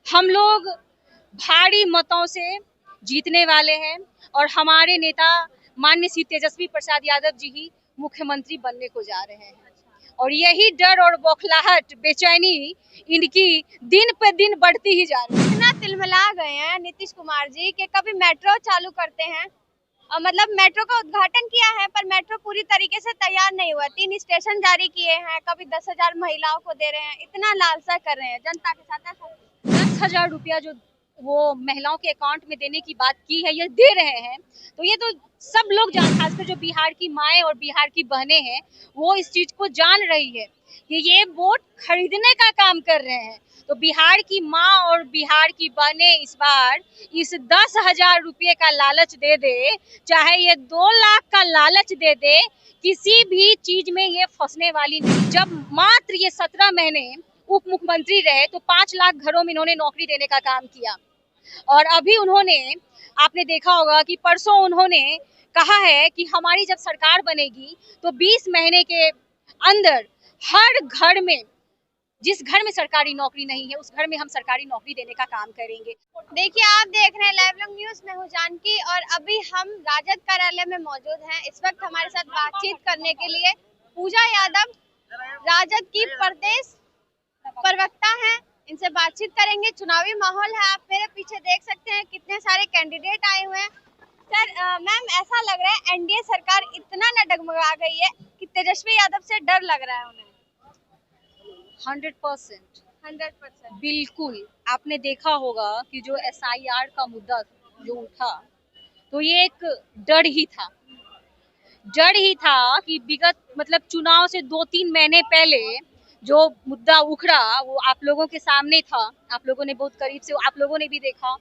हम लोग भारी मतों से जीतने वाले हैं और हमारे नेता माननीय श्री तेजस्वी प्रसाद यादव जी ही मुख्यमंत्री बनने को जा रहे हैं। और यही डर और बौखलाहट, बेचैनी इनकी दिन पे दिन बढ़ती ही जा रही है। इतना तिलमिला गए हैं नीतीश कुमार जी के कभी मेट्रो चालू करते हैं और मतलब मेट्रो का उद्घाटन किया है पर मेट्रो पूरी तरीके से तैयार नहीं हुआ। 3 स्टेशन जारी किए हैं, कभी 10,000 महिलाओं को दे रहे हैं, इतना लालसा कर रहे हैं जनता के साथ। ऐसा 10,000 रुपया जो वो महिलाओं के अकाउंट में देने की बात की है, ये दे रहे हैं, तो ये तो सब लोग खासकर जो बिहार की माएँ और बिहार की बहनें हैं, वो इस चीज को जान रही है कि ये वोट खरीदने का काम कर रहे हैं। तो बिहार की माँ और बिहार की बहनें इस बार इस 10,000 रुपये का लालच दे दे, चाहे ये 2 लाख का लालच दे दे, किसी भी चीज में ये फंसने वाली नहीं। जब मात्र ये 17 महीने उप मुख्यमंत्री रहे तो 5 लाख घरों में इन्होंने नौकरी देने का काम किया। और अभी उन्होंने, आपने देखा होगा कि परसों उन्होंने कहा है कि हमारी जब सरकार बनेगी तो 20 महीने के अंदर हर घर में, जिस घर में सरकारी नौकरी नहीं है उस घर में हम सरकारी नौकरी देने का काम करेंगे। देखिए, आप देख रहे हैं लाइव लॉन्ग न्यूज में हूँ जानकी और अभी हम राजद कार्यालय में मौजूद हैं। इस वक्त हमारे साथ बातचीत करने के लिए पूजा यादव, राजद की प्रदेश प्रवक्ता हैं, इनसे बातचीत करेंगे। चुनावी माहौल है, आप मेरे पीछे देख सकते हैं कितने सारे कैंडिडेट आए हुए हैं। सर, मैम, ऐसा लग रहा है एनडीए सरकार इतना न डगमगा गई है कि तेजस्वी यादव से डर लग रहा है उन्हें। 100% बिल्कुल। आपने देखा होगा कि जो SIR का मुद्दा जो उठा, तो ये एक डर ही था कि विगत मतलब चुनाव से 2-3 महीने पहले जो मुद्दा उखड़ा वो आप लोगों के सामने था, आप लोगों ने बहुत करीब से, आप लोगों ने भी देखा।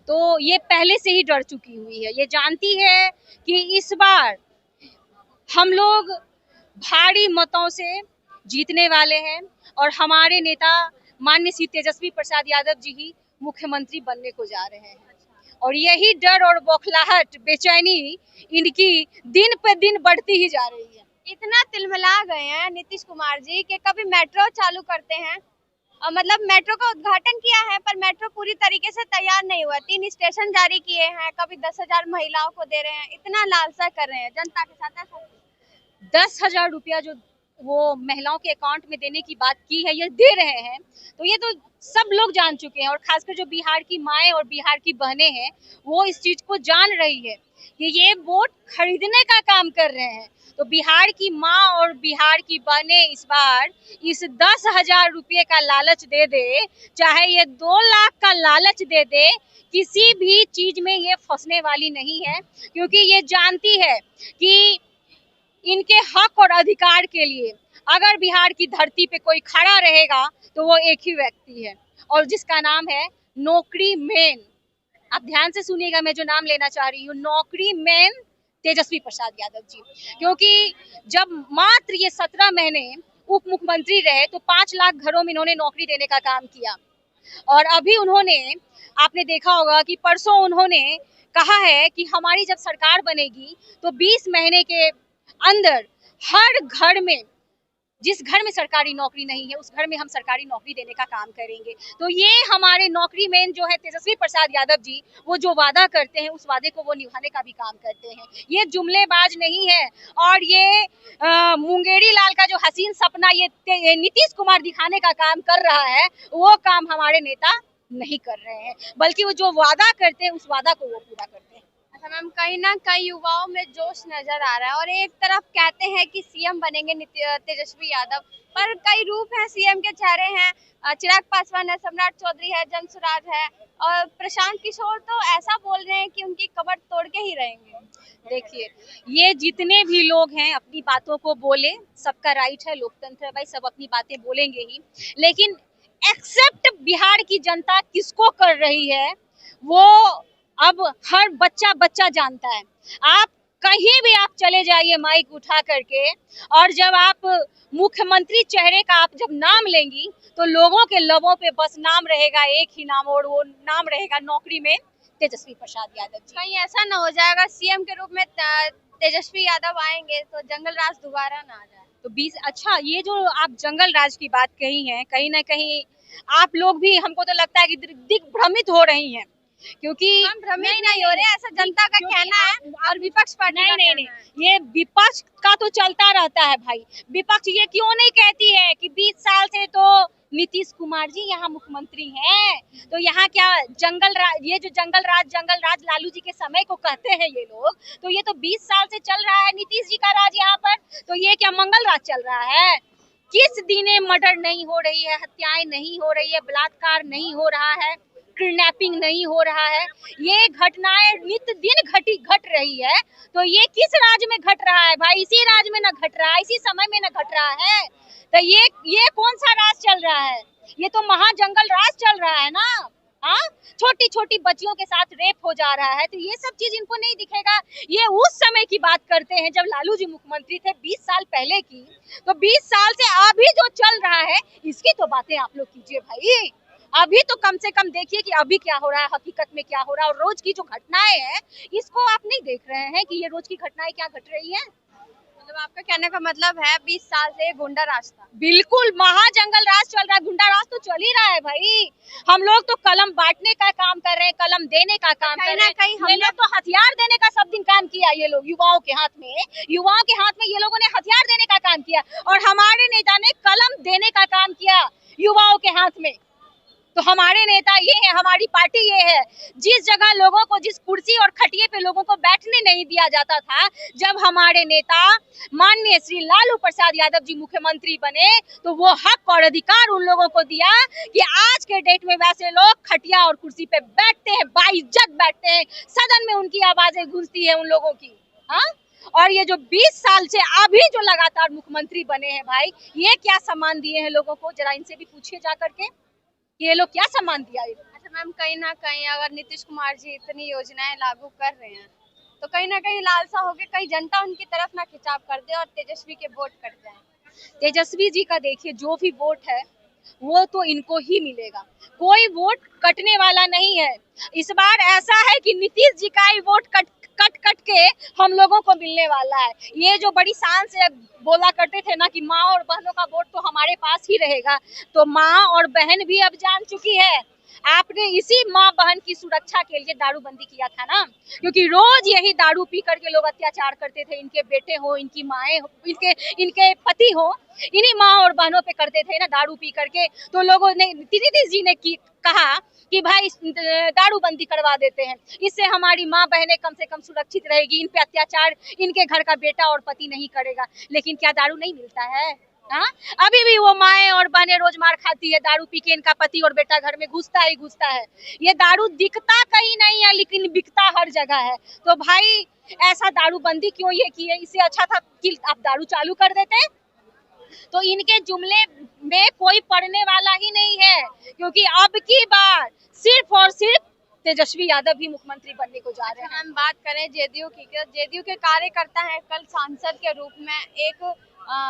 तो ये पहले से ही डर चुकी हुई है, ये जानती है कि इस बार हम लोग भारी मतों से जीतने वाले हैं और हमारे नेता माननीय श्री तेजस्वी प्रसाद यादव जी ही मुख्यमंत्री बनने को जा रहे हैं। और यही डर और बौखलाहट, बेचैनी इनकी दिन पे दिन बढ़ती ही जा रही है। इतना तिलमिला गए हैं नीतीश कुमार जी के कभी मेट्रो चालू करते हैं और मतलब मेट्रो का उद्घाटन किया है पर मेट्रो पूरी तरीके से तैयार नहीं हुआ। 3 स्टेशन जारी किए हैं, कभी 10,000 महिलाओं को दे रहे हैं, इतना लालसा कर रहे हैं जनता के साथ। ऐसा 10,000 रुपया जो वो महिलाओं के अकाउंट में देने की बात की है, ये दे रहे हैं, तो ये तो सब लोग जान चुके हैं। और खासकर जो बिहार की माएँ और बिहार की बहनें हैं, वो इस चीज को जान रही है कि ये वोट खरीदने का काम कर रहे हैं। तो बिहार की माँ और बिहार की बहनें इस बार इस 10,000 रुपये का लालच दे दे, चाहे ये 2 लाख का लालच दे दे, किसी भी चीज में ये फंसने वाली नहीं है, क्योंकि ये जानती है कि इनके हक और अधिकार के लिए अगर बिहार की धरती पे कोई खड़ा रहेगा तो वो एक ही व्यक्ति है, और जिसका नाम है नौकरी मैन। आप ध्यान से सुनिएगा, मैं जो नाम लेना चाह रही हूँ, नौकरी मैन तेजस्वी प्रसाद यादव जी। क्योंकि जब मात्र ये 17 महीने उप मुख्यमंत्री रहे तो 5 लाख घरों में इन्होंने नौकरी देने का काम किया। और अभी उन्होंने, आपने देखा होगा कि परसों उन्होंने कहा है कि हमारी जब सरकार बनेगी तो 20 महीने के अंदर हर घर में, जिस घर में सरकारी नौकरी नहीं है उस घर में हम सरकारी नौकरी देने का काम करेंगे। तो ये हमारे नौकरी मैन जो है तेजस्वी प्रसाद यादव जी, वो जो वादा करते हैं उस वादे को वो निभाने का भी काम करते हैं। ये जुमलेबाज नहीं है और ये मुंगेरी लाल का जो हसीन सपना ये नीतीश कुमार दिखाने का काम कर रहा है, वो काम हमारे नेता नहीं कर रहे हैं, बल्कि वो जो वादा करते हैं उस वादा को वो पूरा करते हैं। अच्छा मैम, कहीं ना कहीं युवाओं में जोश नजर आ रहा है और एक तरफ कहते हैं कि सीएम बनेंगे तेजस्वी यादव, पर कई रूप हैं सीएम के चेहरे हैं। चिराग पासवान है, सम्राट चौधरी है, जनसुराज है और प्रशांत किशोर तो ऐसा बोल रहे हैं कि उनकी कमर तोड़ के ही रहेंगे। देखिए, ये जितने भी लोग हैं अपनी बातों को बोले, सबका राइट है, लोकतंत्र है भाई, सब अपनी बातें बोलेंगे ही, लेकिन एक्सेप्ट बिहार की जनता किसको कर रही है वो अब हर बच्चा जानता है। आप कहीं भी आप चले जाइए माइक उठा करके, और जब आप मुख्यमंत्री चेहरे का आप जब नाम लेंगी तो लोगों के लबों पे बस नाम रहेगा, एक ही नाम, और वो नाम रहेगा नौकरी में तेजस्वी प्रसाद यादव जी। कहीं ऐसा न हो जाएगा सीएम के रूप में तेजस्वी यादव आएंगे तो जंगल राज दोबारा ना आ जाए? तो 20, अच्छा, ये जो आप जंगल राज की बात कही है, कहीं ना कहीं आप लोग भी हमको तो लगता है कि दिग्भ्रमित हो रही हैं, क्योंकि हम भ्रमित नहीं हो रहे, ऐसा जनता का कहना है और विपक्ष पार्टी का नहीं कहना है। ये विपक्ष का तो चलता रहता है भाई। विपक्ष ये क्यों नहीं कहती है कि 20 साल से तो नीतीश कुमार जी यहाँ मुख्यमंत्री हैं, तो यहाँ क्या ये जो जंगल राज लालू जी के समय को कहते हैं ये लोग, तो ये तो 20 साल से चल रहा है नीतीश जी का राज यहाँ पर, तो ये क्या मंगल राज चल रहा है? किस दिने मर्डर नहीं हो रही है, हत्याएं नहीं हो रही है, बलात्कार नहीं हो रहा है, किडनैपिंग नहीं हो रहा है, ये घटनाएं नित्य दिन घट रही है। तो ये किस राज्य में घट रहा है भाई? इसी राज्य में न घट रहा है, इसी समय में न घट रहा है, तो ये कौन सा राज चल रहा है? ये तो महाजंगल राज चल रहा है ना। हाँ, छोटी छोटी बच्चियों के साथ रेप हो जा रहा है, तो ये सब चीज इनको नहीं दिखेगा। ये उस समय की बात करते हैं जब लालू जी मुख्यमंत्री थे, 20 साल पहले की, तो 20 साल से अभी जो चल रहा है इसकी तो बातें आप लोग कीजिए भाई। अभी तो कम से कम देखिए कि अभी क्या हो रहा है, हकीकत में क्या हो रहा है, और रोज की जो घटनाएं हैं इसको आप नहीं देख रहे हैं कि ये रोज की घटनाएं क्या घट रही है। मतलब आपका कहने का मतलब है 20 साल से गुंडा राज था। बिल्कुल महाजंगल राज चल रहा है, गुंडा राज तो चल ही रहा है भाई। हम लोग तो कलम बांटने का काम कर रहे हैं, कलम देने का काम कर रहे हैं। ये लोग तो हथियार देने का सब दिन काम किया, ये लोग युवाओं के हाथ में ये लोगों ने हथियार देने का काम किया, और हमारे नेता ने कलम देने का काम किया युवाओं के हाथ में। तो हमारे नेता ये है, हमारी पार्टी ये है। जिस जगह लोगों को, जिस कुर्सी और खटिए पे लोगों को बैठने नहीं दिया जाता था, जब हमारे नेता माननीय श्री लालू प्रसाद यादव जी मुख्यमंत्री बने, तो वो हक और अधिकार उन लोगों को दिया कि आज के डेट में वैसे लोग खटिया और कुर्सी पे बैठते हैं, बाइज्जत बैठते हैं, सदन में उनकी आवाजें गूंजती है उन लोगों की। हाँ, और ये जो 20 साल से अभी जो लगातार मुख्यमंत्री बने हैं भाई, ये क्या सम्मान दिए हैं लोगों को? जरा इनसे भी पूछिए जा करके, ये लोग क्या सम्मान दिया है? अच्छा मैम, कहीं ना कहीं अगर नीतीश कुमार जी इतनी योजनाएं लागू कर रहे हैं, तो कहीं ना कहीं लालसा होगी कहीं जनता उनकी तरफ ना खिंचाव कर दे और तेजस्वी के वोट कट जाए। तेजस्वी जी का देखिए, जो भी वोट है वो तो इनको ही मिलेगा, कोई वोट कटने वाला नहीं है। इस बार ऐसा है कि नीतीश जी का ही वोट कट के हम लोगों को मिलने वाला है। ये जो बड़ी शान से बोला करते थे ना कि माँ और बहनों का वोट तो हमारे पास ही रहेगा, तो माँ और बहन भी अब जान चुकी है। आपने इसी माँ बहन की सुरक्षा के लिए दारूबंदी किया था ना, क्योंकि रोज यही दारू पी करके लोग अत्याचार करते थे, इनके बेटे हो, इनकी माएँ हो, इनके पति हो, इन्हीं माँ और बहनों पे करते थे ना दारू पी करके। तो लोगों ने, नीतीश जी ने कहा कि भाई दारूबंदी करवा देते हैं, इससे हमारी माँ बहनें कम से कम सुरक्षित रहेगी, इन पे अत्याचार इनके घर का बेटा और पति नहीं करेगा। लेकिन क्या दारू नहीं मिलता है? हाँ, अभी भी वो माएँ और बहनें रोज मार खाती है, दारू पी के इनका पति और बेटा घर में घुसता ही घुसता है। ये दारू दिखता कहीं नहीं है, लेकिन बिकता हर जगह है। तो भाई ऐसा दारूबंदी क्यों ये की है? इससे अच्छा था कि आप दारू चालू कर देते। तो इनके जुमले में कोई पड़ने वाला ही नहीं है, क्योंकि अब की बार सिर्फ और सिर्फ तेजस्वी यादव भी मुख्यमंत्री बनने को जा रहे हैं। हम बात करें जेडीयू की, जेडीयू के कार्यकर्ता है, कल सांसद के रूप में एक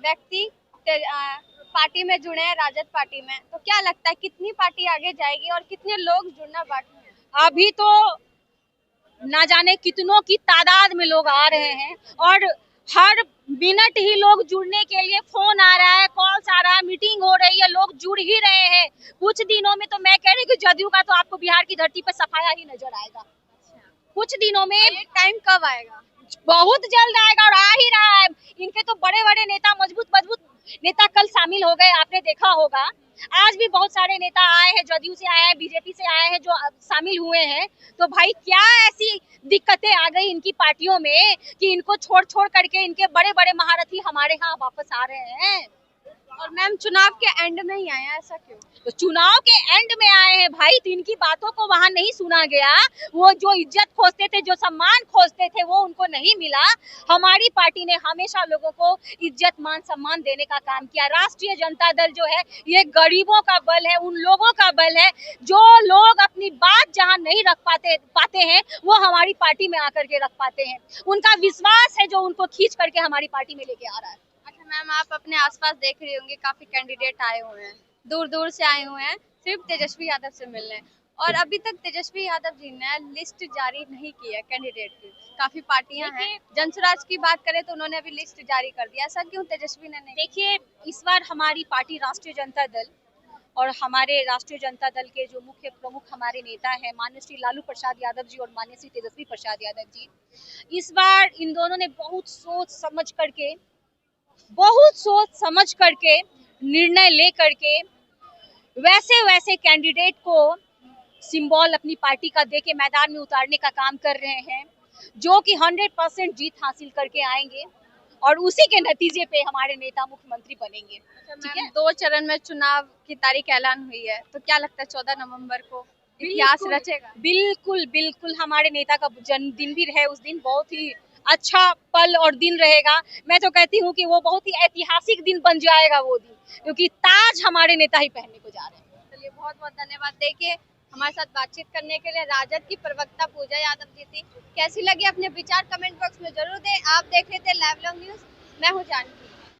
व्यक्ति पार्टी में जुड़े हैं, राजद पार्टी में, तो क्या लगता है कितनी पार्टी आगे जाएगी और कितने लोग जुड़ना बाकी है? अभी तो ना जाने कितनों की तादाद में लोग आ रहे हैं, और हर मिनट ही लोग जुड़ने के लिए फोन आ रहा है, कॉल्स आ रहा है, मीटिंग हो रही है, लोग जुड़ ही रहे हैं। कुछ दिनों में तो मैं कह रही हूँ कि जदयू का तो आपको बिहार की धरती पर सफाया ही नजर आएगा। कुछ दिनों में। ये टाइम कब आएगा? बहुत जल्द आएगा, और आ ही रहा है। इनके तो बड़े बड़े नेता, मजबूत नेता कल शामिल हो गए, आपने देखा होगा। आज भी बहुत सारे नेता आए हैं, जदयू से आए हैं, बीजेपी से आए हैं, जो शामिल हुए हैं। तो भाई क्या ऐसी दिक्कतें आ गई इनकी पार्टियों में कि इनको छोड़ करके इनके बड़े बड़े महारथी हमारे यहाँ वापस आ रहे हैं। और मैम चुनाव के एंड में ही आए हैं, ऐसा क्यों? तो चुनाव के एंड में आए हैं भाई, तो इनकी बातों को वहाँ नहीं सुना गया। वो जो इज्जत खोजते थे, जो सम्मान खोजते थे, वो उनको नहीं मिला। हमारी पार्टी ने हमेशा लोगों को इज्जत मान सम्मान देने का काम किया। राष्ट्रीय जनता दल जो है, ये गरीबों का बल है, उन लोगों का बल है जो लोग अपनी बात जहाँ नहीं रख पाते हैं, वो हमारी पार्टी में आकर के रख पाते हैं। उनका विश्वास है जो उनको खींच करके हमारी पार्टी में लेके आ रहा है। मैम, आप अपने आसपास देख रही होंगी, काफी कैंडिडेट आए हुए हैं, दूर दूर से आए हुए हैं सिर्फ तेजस्वी यादव से मिलने, और अभी तक तेजस्वी यादव जी ने लिस्ट जारी नहीं की है कैंडिडेट की। काफी पार्टियां हैं, जनसुराज की बात करें तो उन्होंने अभी लिस्ट जारी कर दिया, ऐसा क्यों तेजस्वी ने नहीं? देखिए, इस बार हमारी पार्टी राष्ट्रीय जनता दल और हमारे राष्ट्रीय जनता दल के जो मुख्य प्रमुख हमारे नेता हैं माननीय श्री लालू प्रसाद यादव जी और माननीय श्री तेजस्वी प्रसाद यादव जी, इस बार इन दोनों ने बहुत सोच समझ करके निर्णय ले करके वैसे कैंडिडेट को सिंबल अपनी पार्टी का देके मैदान में उतारने का काम कर रहे हैं, जो कि 100% जीत हासिल करके आएंगे और उसी के नतीजे पे हमारे नेता मुख्यमंत्री बनेंगे। ठीक है, 2 चरण में चुनाव की तारीख ऐलान हुई है, तो क्या लगता है 14 नवंबर को इतिहास रचेगा? बिल्कुल हमारे नेता का जन्मदिन भी है उस दिन, बहुत ही अच्छा पल और दिन रहेगा। मैं तो कहती हूँ कि वो बहुत ही ऐतिहासिक दिन बन जाएगा वो दिन, क्योंकि ताज हमारे नेता ही पहनने को जा रहे हैं। चलिए, बहुत बहुत धन्यवाद। देखिए, हमारे साथ बातचीत करने के लिए राजद की प्रवक्ता पूजा यादव जी थी। कैसी लगी अपने विचार कमेंट बॉक्स में जरूर दें। आप देख रहे थे लाइव लॉन्ग न्यूज, मैं हूँ जानकी।